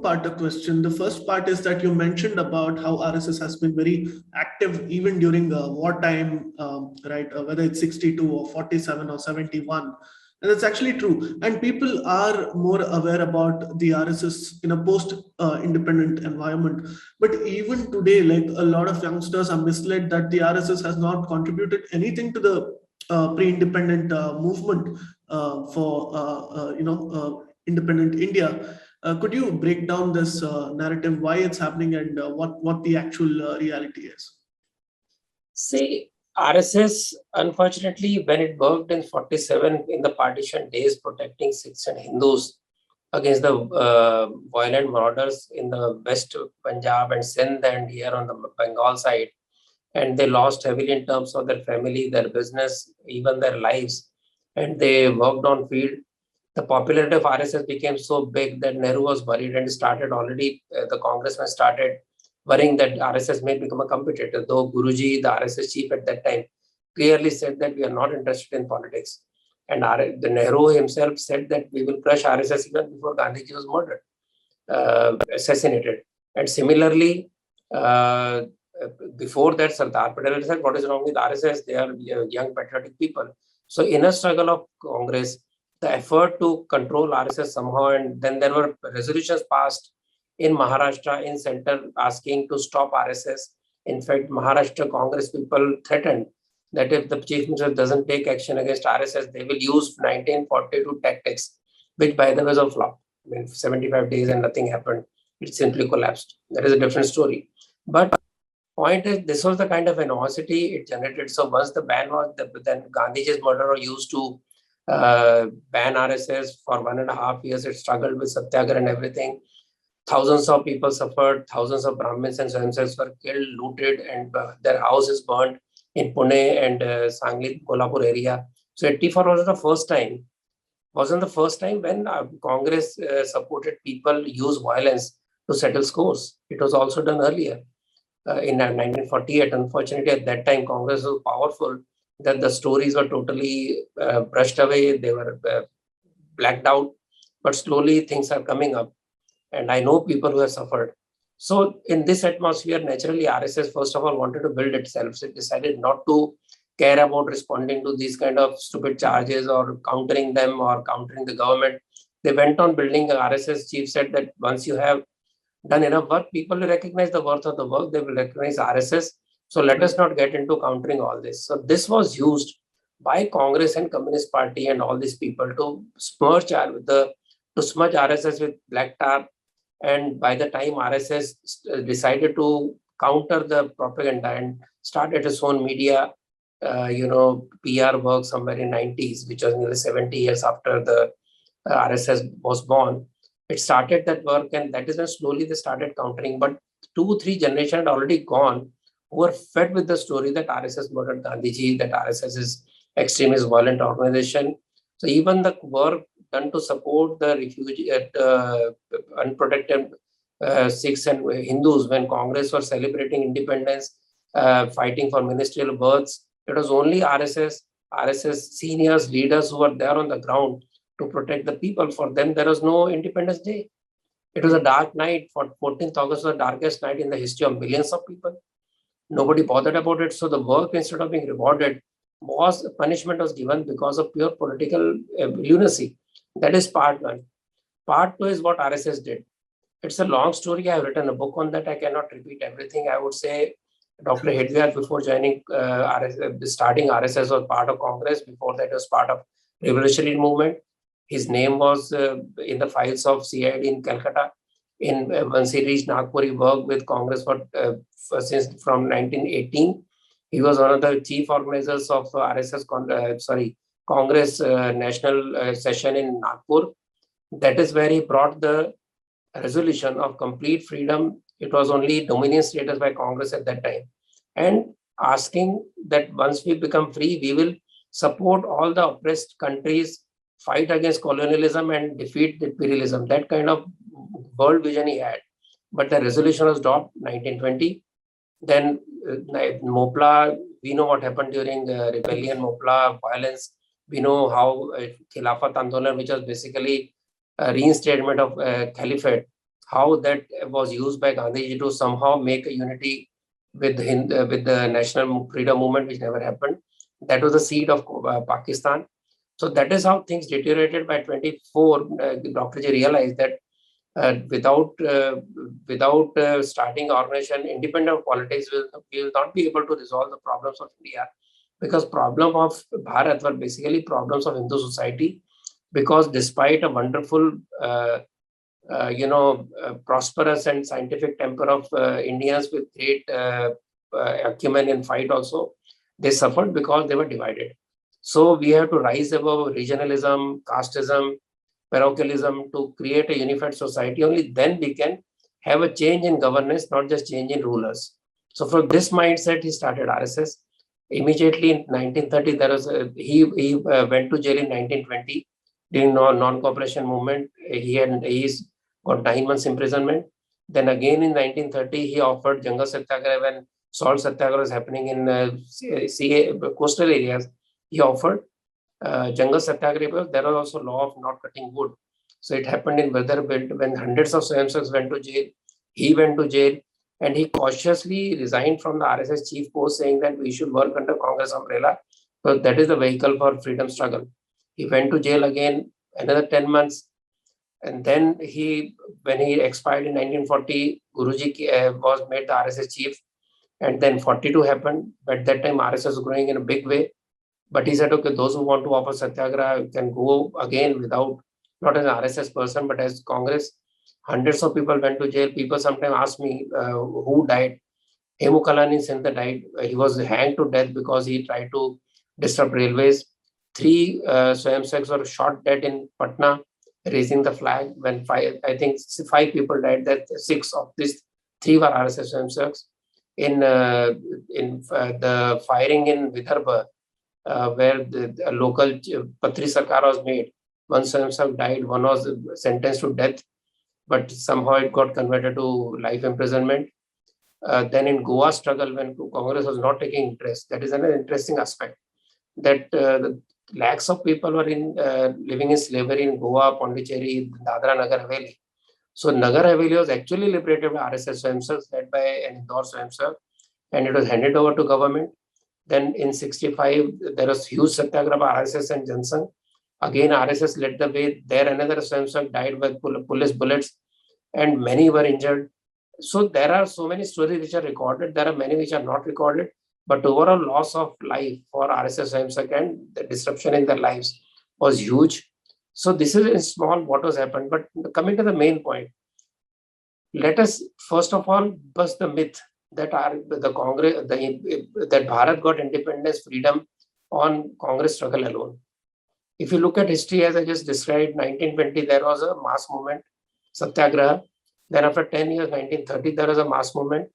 two-part question. The first part is that you mentioned about how RSS has been very active even during wartime, right? Whether it's 62 or 47 or 71. And that's actually true. And people are more aware about the RSS in a post-independent environment. But even today, like a lot of youngsters are misled that the RSS has not contributed anything to the pre-independent movement for independent India. Could you break down this narrative, why it's happening, and what the actual reality is? See, RSS, unfortunately, when it worked in 47 in the partition days, protecting Sikhs and Hindus against the violent marauders in the West Punjab and Sindh and here on the Bengal side, and they lost heavily in terms of their family, their business, even their lives, and they worked on field. The popularity of RSS became so big that Nehru was worried and started already, the congressman started worrying that RSS may become a competitor, though Guruji, the RSS chief at that time, clearly said that we are not interested in politics. And the Nehru himself said that we will crush RSS even before Gandhiji was murdered, assassinated. And similarly, before that, Sardar Patel said, what is wrong with RSS? They are young patriotic people. So in a struggle of Congress, the effort to control RSS somehow, and then there were resolutions passed in Maharashtra, in center, asking to stop RSS. In fact, Maharashtra Congress people threatened that if the chief minister doesn't take action against RSS, they will use 1942 tactics, which by the way was a flop. I mean, 75 days and nothing happened. It simply collapsed. That is a different story. But point is, this was the kind of animosity it generated. So once the ban was, then Gandhiji's murderer used to ban RSS for 1.5 years. It struggled with Satyagraha and everything. Thousands of people suffered. Thousands of Brahmins and Swayamsevaks were killed, looted, and their houses burned in Pune and Sangli, Kolhapur area. So 84 wasn't the first time when Congress supported people use violence to settle scores. It was also done earlier. In 1948, unfortunately, at that time, Congress was powerful that the stories were totally brushed away. They were blacked out. But slowly things are coming up. And I know people who have suffered. So in this atmosphere, naturally, RSS, first of all, wanted to build itself. So it decided not to care about responding to these kind of stupid charges or countering them or countering the government. They went on building. The RSS chief said that once you have done enough work, people will recognize the worth of the work. They will recognize RSS. So let us not get into countering all this. So this was used by Congress and Communist Party and all these people to smudge RSS with black tar. And by the time RSS decided to counter the propaganda and started its own media, PR work somewhere in 90s, which was nearly 70 years after the RSS was born, it started that work, and that is when slowly they started countering. But 2-3 generations had already gone who were fed with the story that RSS murdered Gandhiji, that RSS is extremist violent organization. So even the work done to support the refugee, unprotected Sikhs and Hindus when Congress was celebrating independence, fighting for ministerial berths, it was only RSS seniors, leaders who were there on the ground to protect the people. For them, there was no Independence Day. It was a dark night. For 14th August was the darkest night in the history of millions of people. Nobody bothered about it. So the work, instead of being rewarded, punishment was given because of pure political lunacy. That is part one. Part two is what RSS did. It's a long story. I have written a book on that. I cannot repeat everything. I would say Dr. Hedviar, before joining starting RSS, was part of Congress. Before that, was part of revolutionary movement. His name was in the files of CID in Calcutta. Once he reached Nagpur, he worked with Congress from 1918. He was one of the chief organizers of Congress national session in Nagpur. That is where he brought the resolution of complete freedom. It was only dominion status by Congress at that time. And asking that once we become free, we will support all the oppressed countries, fight against colonialism and defeat imperialism. That kind of world vision he had. But the resolution was dropped 1920. Then Mopla, we know what happened during rebellion, Mopla, violence. We know how Khilafat Andolan, which was basically a reinstatement of caliphate, how that was used by Gandhiji to somehow make a unity with with the national freedom movement, which never happened. That was the seed of Pakistan. So that is how things deteriorated. By 24. Dr. Ji realized that without starting organization independent of politics, we will not be able to resolve the problems of India, because problem of Bharat were basically problems of Hindu society. Because despite a wonderful prosperous and scientific temper of Indians with great acumen in fight also, they suffered because they were divided. So we have to rise above regionalism, casteism, parochialism to create a unified society. Only then we can have a change in governance, not just change in rulers. So from this mindset, he started RSS. Immediately in 1930, he went to jail in 1920 during non-cooperation movement. He's got 9 months imprisonment. Then again in 1930, he offered Jangal Satyagraha when salt satyagraha was happening in coastal areas. He offered Jangal Satyagraha because there was also law of not cutting wood. So it happened in weather belt when hundreds of Swayamsevaks went to jail. He went to jail and he cautiously resigned from the RSS chief post, saying that we should work under Congress umbrella because that is the vehicle for freedom struggle. He went to jail again another 10 months. And then when he expired in 1940, Guruji was made the RSS chief. And then 42 happened. But at that time, RSS was growing in a big way. But he said, okay, those who want to offer satyagraha can go again without, not as an RSS person, but as Congress. Hundreds of people went to jail. People sometimes ask me who died. Hemu Kalani Singh died. He was hanged to death because he tried to disrupt railways. 3 Swayamsevaks were shot dead in Patna, raising the flag. When 5 people died, that 6 of these 3 were RSS Swayamsevaks. In the firing in Vidarbha, where the local Patri Sarkar was made, one Swayamsevak died, one was sentenced to death, but somehow it got converted to life imprisonment. Then in Goa struggle, when Congress was not taking interest, that is another interesting aspect, that the lakhs of people were living in slavery in Goa, Pondicherry, Dadra, Nagar Haveli. So Nagar Haveli was actually liberated by RSS Swayamsevaks, led by an Indore Swayamsevak, and it was handed over to government. Then in 65, there was huge satyagraha by RSS and Jansangh. Again, RSS led the way. There another Swayamsevak died by police bullets, and many were injured. So there are so many stories which are recorded. There are many which are not recorded. But overall loss of life for RSS Swayamsevak and the disruption in their lives was huge. So this is in small what has happened. But coming to the main point, let us first of all bust the myth that that Bharat got independence, freedom on Congress struggle alone. If you look at history, as I just described, 1920 there was a mass movement, Satyagraha. Then after 10 years, 1930 there was a mass movement.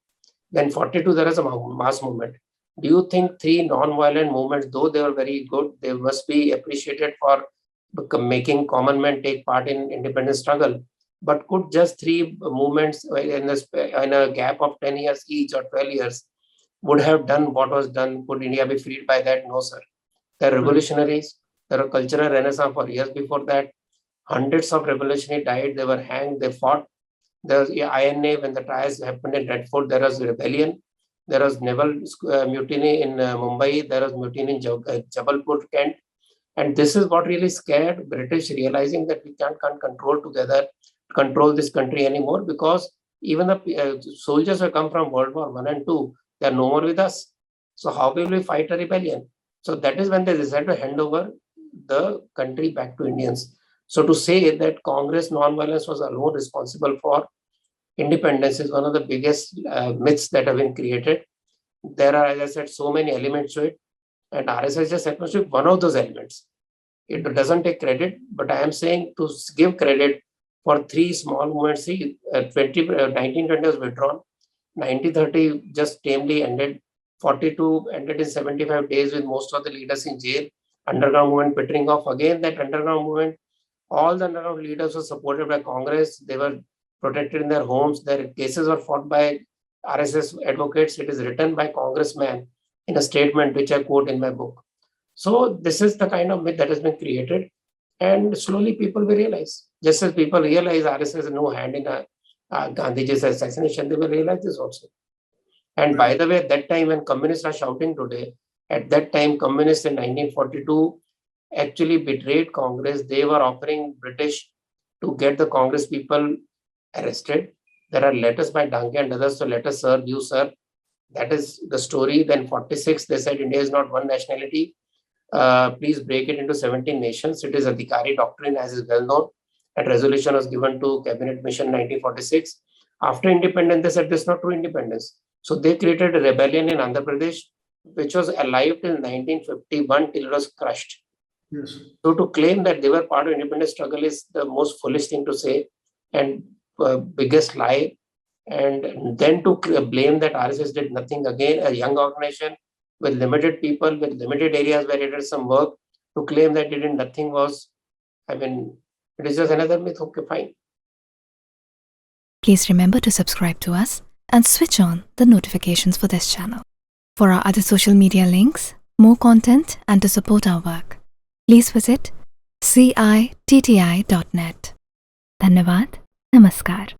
Then 42 there was a mass movement. Do you think 3 non-violent movements, though they were very good, they must be appreciated for making common men take part in independence struggle? But could just 3 movements in a gap of 10 years each or 12 years would have done what was done? Could India be freed by that? No, sir. They're revolutionaries. There were cultural renaissance for years before that. Hundreds of revolutionaries died. They were hanged. They fought. There was INA when the trials happened in Red Fort. There was rebellion. There was naval mutiny in Mumbai. There was mutiny in Jabalpur, Kent. And this is what really scared British, realizing that we can't control this country anymore, because even the soldiers who come from World War I and II, they are no more with us. So how will we fight a rebellion? So that is when they decided to hand over the country back to Indians. So to say that Congress non-violence was alone responsible for independence is one of the biggest myths that have been created. There are, as I said, so many elements to it, and RSS just happens to be one of those elements. It doesn't take credit, but I am saying to give credit for 3 small movements. See, 1920 was withdrawn, 1930 just tamely ended, 42 ended in 75 days with most of the leaders in jail, underground movement petering off. Again, that underground movement, all the underground leaders were supported by Congress. They were protected in their homes. Their cases were fought by RSS advocates. It is written by congressman in a statement which I quote in my book. So this is the kind of myth that has been created, and slowly people will realize. Just as people realize RSS has no hand in Gandhiji's assassination, they will realize this also. And by the way, at that time when communists are shouting today, at that time communists in 1942 actually betrayed Congress. They were offering British to get the Congress people arrested. There are letters by Danke and others, so let us serve you, sir. That is the story. Then 46, they said India is not one nationality. Please break it into 17 nations. It is Adhikari doctrine, as is well known. That resolution was given to Cabinet Mission 1946. After independence, they said this is not true independence. So they created a rebellion in Andhra Pradesh, which was alive till 1951 till it was crushed. Yes. So to claim that they were part of independence struggle is the most foolish thing to say and biggest lie. And then to blame that RSS did nothing, again, a young organization with limited people, with limited areas where it did some work, to claim that it did nothing was, it is just another myth. Okay, fine. Please remember to subscribe to us and switch on the notifications for this channel. For our other social media links, more content, and to support our work, please visit citti.net. Dhanyavad. Namaskar.